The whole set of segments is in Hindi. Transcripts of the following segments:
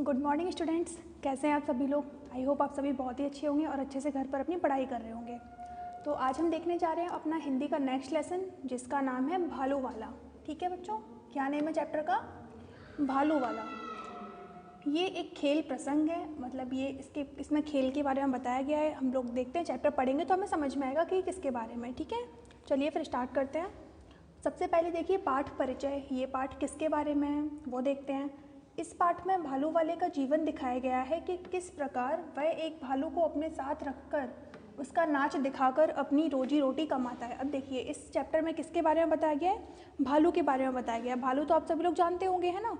गुड मॉर्निंग स्टूडेंट्स, कैसे हैं आप सभी लोग। आई होप आप सभी बहुत ही अच्छे होंगे और अच्छे से घर पर अपनी पढ़ाई कर रहे होंगे। तो आज हम देखने जा रहे हैं अपना हिंदी का नेक्स्ट लेसन, जिसका नाम है भालू वाला। ठीक है बच्चों, क्या नेम है चैप्टर का? भालू वाला। ये एक खेल प्रसंग है, मतलब ये इसमें खेल के बारे में बताया गया है। हम लोग देखते हैं, चैप्टर पढ़ेंगे तो हमें समझ में आएगा कि किसके बारे में। ठीक है, चलिए फिर स्टार्ट करते हैं। सबसे पहले देखिए पाठ परिचय। ये पाठ किसके बारे में है वो देखते हैं। इस पाठ में भालू वाले का जीवन दिखाया गया है कि किस प्रकार वह एक भालू को अपने साथ रखकर उसका नाच दिखाकर अपनी रोजी रोटी कमाता है। अब देखिए इस चैप्टर में किसके बारे में बताया गया है? भालू के बारे में बताया गया है। भालू तो आप सभी लोग जानते होंगे, है ना।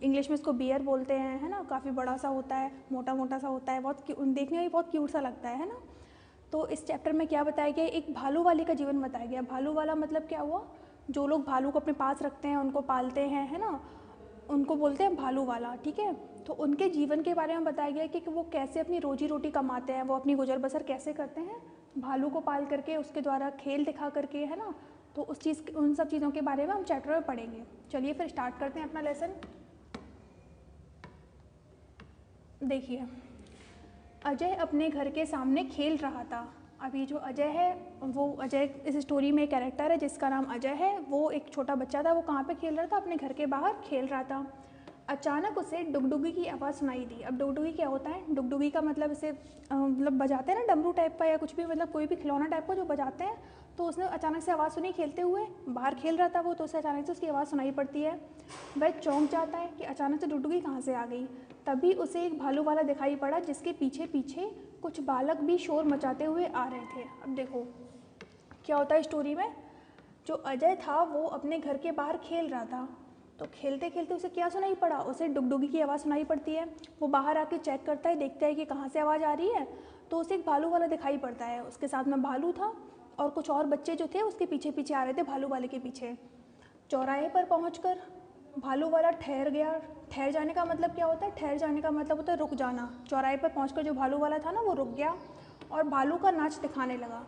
इंग्लिश में इसको बियर बोलते हैं, है ना। काफ़ी बड़ा सा होता है, मोटा मोटा सा होता है, बहुत देखने में भी बहुत क्यूट सा लगता है ना। तो इस चैप्टर में क्या बताया गया है? एक भालू वाले का जीवन बताया गया। भालू वाला मतलब क्या हुआ? जो लोग भालू को अपने पास रखते हैं, उनको पालते हैं, है ना, उनको बोलते हैं भालू वाला। ठीक है, तो उनके जीवन के बारे में बताया गया है कि वो कैसे अपनी रोजी रोटी कमाते हैं, वो अपनी गुजर बसर कैसे करते हैं भालू को पाल करके, उसके द्वारा खेल दिखा करके, है ना। तो उन सब चीज़ों के बारे में हम चैप्टर में पढ़ेंगे। चलिए फिर स्टार्ट करते हैं अपना लेसन। देखिए, अजय अपने घर के सामने खेल रहा था। अभी जो अजय है, वो अजय इस स्टोरी में एक कैरेक्टर है जिसका नाम अजय है। वो एक छोटा बच्चा था, वो कहाँ पे खेल रहा था? अपने घर के बाहर खेल रहा था। अचानक उसे डुगडुगी की आवाज़ सुनाई दी। अब डुगडुगी क्या होता है? डुगडुगी का मतलब इसे मतलब बजाते हैं ना, डमरू टाइप का या कुछ भी, मतलब कोई भी खिलौना टाइप का जो बजाते हैं। तो उसने अचानक से आवाज़ सुनी, खेलते हुए बाहर खेल रहा था वो, तो उसे अचानक से उसकी आवाज़ सुनाई पड़ती है। वह चौंक जाता है कि अचानक से डुगडुगी कहाँ से आ गई। तभी उसे एक भालू वाला दिखाई पड़ा, जिसके पीछे पीछे कुछ बालक भी शोर मचाते हुए आ रहे थे। अब देखो क्या होता है स्टोरी में। जो अजय था वो अपने घर के बाहर खेल रहा था, तो खेलते खेलते उसे क्या सुनाई पड़ा? उसे डुगडुगी की आवाज़ सुनाई पड़ती है। वो बाहर आके चेक करता है, देखता है कि कहाँ से आवाज़ आ रही है। तो उसे एक भालू वाला दिखाई पड़ता है, उसके साथ में भालू था और कुछ और बच्चे जो थे उसके पीछे पीछे आ रहे थे, भालू वाले के पीछे। चौराहे पर पहुंचकर भालू वाला ठहर गया। ठहर जाने का मतलब क्या होता है? ठहर जाने का मतलब होता है रुक जाना। चौराहे पर पहुंचकर जो भालू वाला था ना, वो रुक गया और भालू का नाच दिखाने लगा।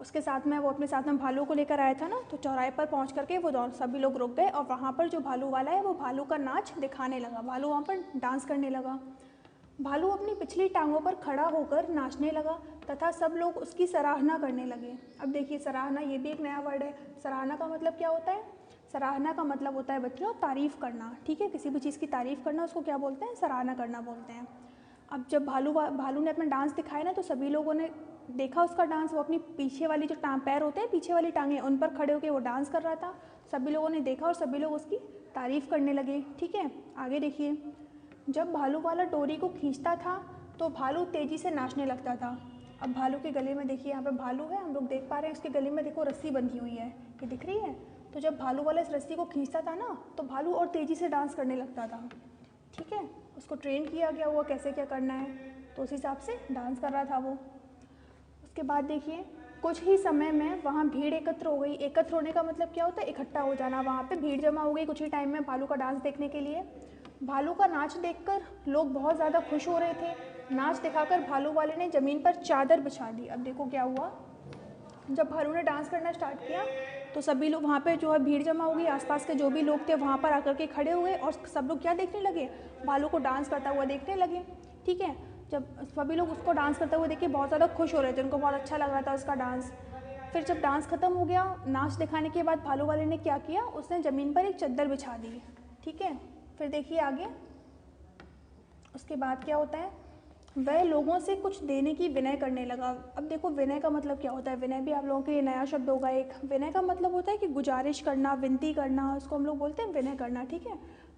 उसके साथ में वो अपने साथ में भालू को लेकर आया था ना, तो चौराहे पर पहुंच करके वो सभी लोग रुक गए और वहाँ पर जो भालू वाला है वो भालू का नाच दिखाने लगा। भालू वहाँ पर डांस करने लगा। भालू अपनी पिछली टांगों पर खड़ा होकर नाचने लगा तथा सब लोग उसकी सराहना करने लगे। अब देखिए, सराहना ये भी एक नया वर्ड है। सराहना का मतलब क्या होता है? सराहना का मतलब होता है बच्चों तारीफ़ करना। ठीक है, किसी भी चीज़ की तारीफ़ करना, उसको क्या बोलते हैं? सराहना करना बोलते हैं। अब जब भालू ने अपना डांस दिखाया ना, तो सभी लोगों ने देखा उसका डांस। वो अपनी पीछे वाली जो पैर होते हैं, पीछे वाली टांगें, उन पर खड़े होकर वो डांस कर रहा था। सभी लोगों ने देखा और सभी लोग उसकी तारीफ़ करने लगे। ठीक है, आगे देखिए। जब भालू वाला डोरी को खींचता था तो भालू तेज़ी से नाचने लगता था। अब भालू के गले में देखिए, यहाँ पे भालू है, हम लोग देख पा रहे हैं, उसके गले में देखो रस्सी बंधी हुई है, ये दिख रही है। तो जब भालू वाला इस रस्सी को खींचता था ना, तो भालू और तेज़ी से डांस करने लगता था। ठीक है, उसको ट्रेन किया गया हुआ कैसे क्या करना है, तो उस हिसाब से डांस कर रहा था वो। उसके बाद देखिए, कुछ ही समय में वहाँ भीड़ एकत्र हो गई। एकत्र होने का मतलब क्या होता है? इकट्ठा हो जाना। वहाँ पे भीड़ जमा हो गई कुछ ही टाइम में भालू का डांस देखने के लिए। भालू का नाच देखकर लोग बहुत ज़्यादा खुश हो रहे थे। नाच दिखाकर भालू वाले ने ज़मीन पर चादर बिछा दी। अब देखो क्या हुआ, जब भालू ने डांस करना स्टार्ट किया तो सभी लोग वहाँ पे जो है भीड़ जमा हो गई। आसपास के जो भी लोग थे वहाँ पर आकर के खड़े हुए और सब लोग क्या देखने लगे? भालू को डांस करता हुआ देखने लगे। ठीक है, जब सभी लोग उसको डांस करते हुए देख के बहुत ज़्यादा खुश हो रहे थे, उनको बहुत अच्छा लग रहा था उसका डांस। फिर जब डांस खत्म हो गया, नाच दिखाने के बाद भालू वाले ने क्या किया? उसने ज़मीन पर एक चद्दर बिछा दी। ठीक है, फिर देखिए आगे उसके बाद क्या होता है। वह लोगों से कुछ देने की विनय करने लगा। अब देखो विनय का मतलब क्या होता है? विनय भी आप लोगों के लिए नया शब्द होगा एक। विनय का मतलब होता है कि गुजारिश करना, विनती करना, उसको हम लोग बोलते हैं विनय करना। ठीक है,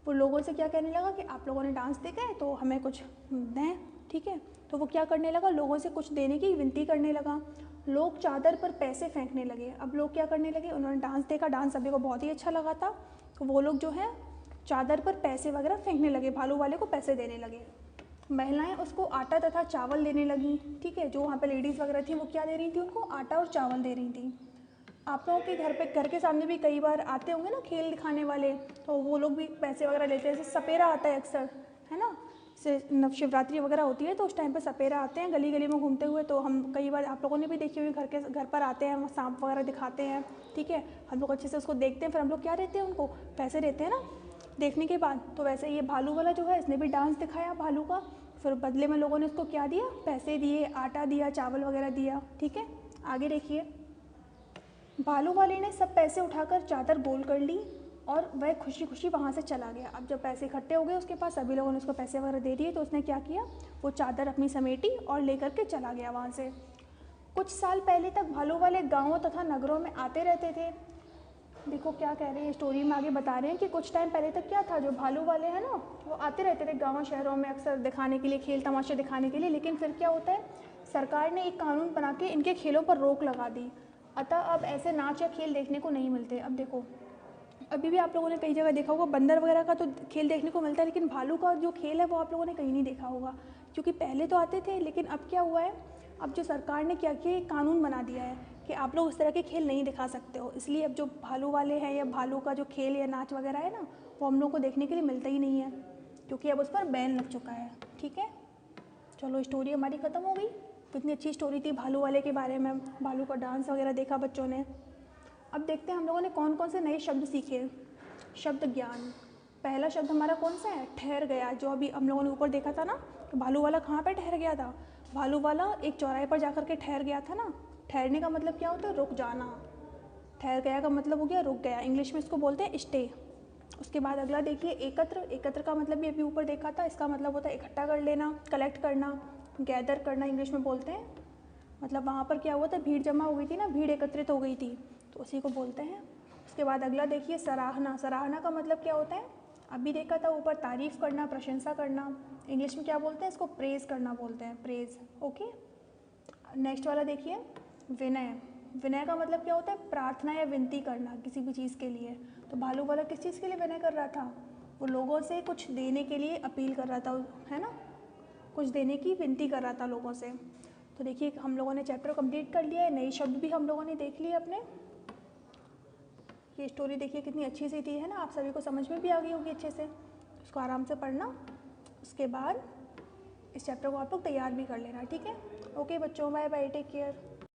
वो लोगों से क्या कहने लगा कि आप लोगों ने डांस देखा है तो हमें कुछ दें। ठीक है, तो वो क्या करने लगा? लोगों से कुछ देने की विनती करने लगा। लोग चादर पर पैसे फेंकने लगे। अब लोग क्या करने लगे? उन्होंने डांस देखा, डांस सभी को बहुत ही अच्छा लगा था, तो वो लोग जो है चादर पर पैसे वगैरह फेंकने लगे, भालू वाले को पैसे देने लगे। महिलाएं उसको आटा तथा चावल देने लगी। ठीक है, जो वहाँ पे लेडीज़ वगैरह थी वो क्या दे रही थी? उनको आटा और चावल दे रही थी। आप लोगों के घर के सामने भी कई बार आते होंगे ना खेल दिखाने वाले, तो वो लोग भी पैसे वगैरह लेते हैं। जैसे सपेरा आता है अक्सर, है ना, जैसे शिवरात्रि वगैरह होती है तो उस टाइम पर सपेरा आते हैं गली गली में घूमते हुए। तो हम कई बार आप लोगों ने भी देखी हुई, घर पर आते हैं, सांप वगैरह दिखाते हैं। ठीक है, हम लोग अच्छे से उसको देखते हैं, फिर हम लोग क्या देते हैं? उनको पैसे देते हैं ना। देखने के बाद तो वैसे ये भालू वाला जो है इसने भी डांस दिखाया भालू का, फिर बदले में लोगों ने इसको क्या दिया, पैसे दिए, आटा दिया, चावल वगैरह दिया। ठीक है, आगे देखिए, भालू वाले ने सब पैसे उठाकर चादर गोल कर ली और वह खुशी खुशी वहाँ से चला गया। अब जब पैसे इकट्ठे हो गए उसके पास, सभी लोगों ने उसको पैसे वगैरह दे दिए, तो उसने क्या किया, वो चादर अपनी समेटी और लेकर के चला गया वहाँ से। कुछ साल पहले तक भालू वाले गाँवों तथा नगरों में आते रहते थे। देखो क्या कह रहे हैं, स्टोरी में आगे बता रहे हैं कि कुछ टाइम पहले तक क्या था, जो भालू वाले हैं ना वो आते रहते थे गाँव शहरों में अक्सर दिखाने के लिए, खेल तमाशे दिखाने के लिए। लेकिन फिर क्या होता है, सरकार ने एक कानून बना के इनके खेलों पर रोक लगा दी, अतः अब ऐसे नाच या खेल देखने को नहीं मिलते। अब देखो, अभी भी आप लोगों ने कई जगह देखा होगा, बंदर वगैरह का तो खेल देखने को मिलता है, लेकिन भालू का जो खेल है वो आप लोगों ने कहीं नहीं देखा होगा, क्योंकि पहले तो आते थे, लेकिन अब क्या हुआ है, अब जो सरकार ने क्या किया, एक कानून बना दिया है कि आप लोग इस तरह के खेल नहीं दिखा सकते हो। इसलिए अब जो भालू वाले हैं या भालू का जो खेल या नाच वगैरह है ना, वो हम लोग को देखने के लिए मिलता ही नहीं है, क्योंकि अब उस पर बैन लग चुका है। ठीक है, चलो स्टोरी हमारी ख़त्म हो गई। कितनी अच्छी स्टोरी थी भालू वाले के बारे में, भालू का डांस वगैरह देखा बच्चों ने। अब देखते हैं हम लोगों ने कौन कौन से नए शब्द सीखे। शब्द ज्ञान, पहला शब्द हमारा कौन सा है, ठहर गया, जो अभी हम लोगों ने ऊपर देखा था ना कि भालू वाला कहाँ पे ठहर गया था, भालू वाला एक चौराहे पर जाकर के ठहर गया था ना। ठहरने का मतलब क्या होता है, रुक जाना। ठहर गया का मतलब हो गया रुक गया, इंग्लिश में इसको बोलते हैं स्टे। उसके बाद अगला देखिए एकत्र, एकत्र का मतलब भी अभी ऊपर देखा था, इसका मतलब होता है इकट्ठा कर लेना, कलेक्ट करना, गैदर करना इंग्लिश में बोलते हैं। मतलब वहाँ पर क्या हुआ था, भीड़ जमा हो गई थी ना, भीड़ एकत्रित हो गई थी, तो उसी को बोलते हैं। उसके बाद अगला देखिए सराहना, सराहना का मतलब क्या होता है, अभी देखा था ऊपर, तारीफ़ करना, प्रशंसा करना, इंग्लिश में क्या बोलते हैं इसको, प्रेज़ करना बोलते हैं, प्रेज़। ओके, नेक्स्ट वाला देखिए विनय, विनय का मतलब क्या होता है, प्रार्थना या विनती करना किसी भी चीज़ के लिए। तो भालू वाला किस चीज़ के लिए विनय कर रहा था, वो लोगों से कुछ देने के लिए अपील कर रहा था, है ना, कुछ देने की विनती कर रहा था लोगों से। तो देखिए हम लोगों ने चैप्टर कंप्लीट कर लिया है, नए शब्द भी हम लोगों ने देख लिए अपने। ये स्टोरी देखिए कितनी अच्छी सी थी, है ना, आप सभी को समझ में भी आ गई होगी अच्छे से। इसको आराम से पढ़ना, उसके बाद इस चैप्टर को आप लोग तैयार भी कर लेना। ठीक है, ओके बच्चों, बाय बाय, टेक केयर।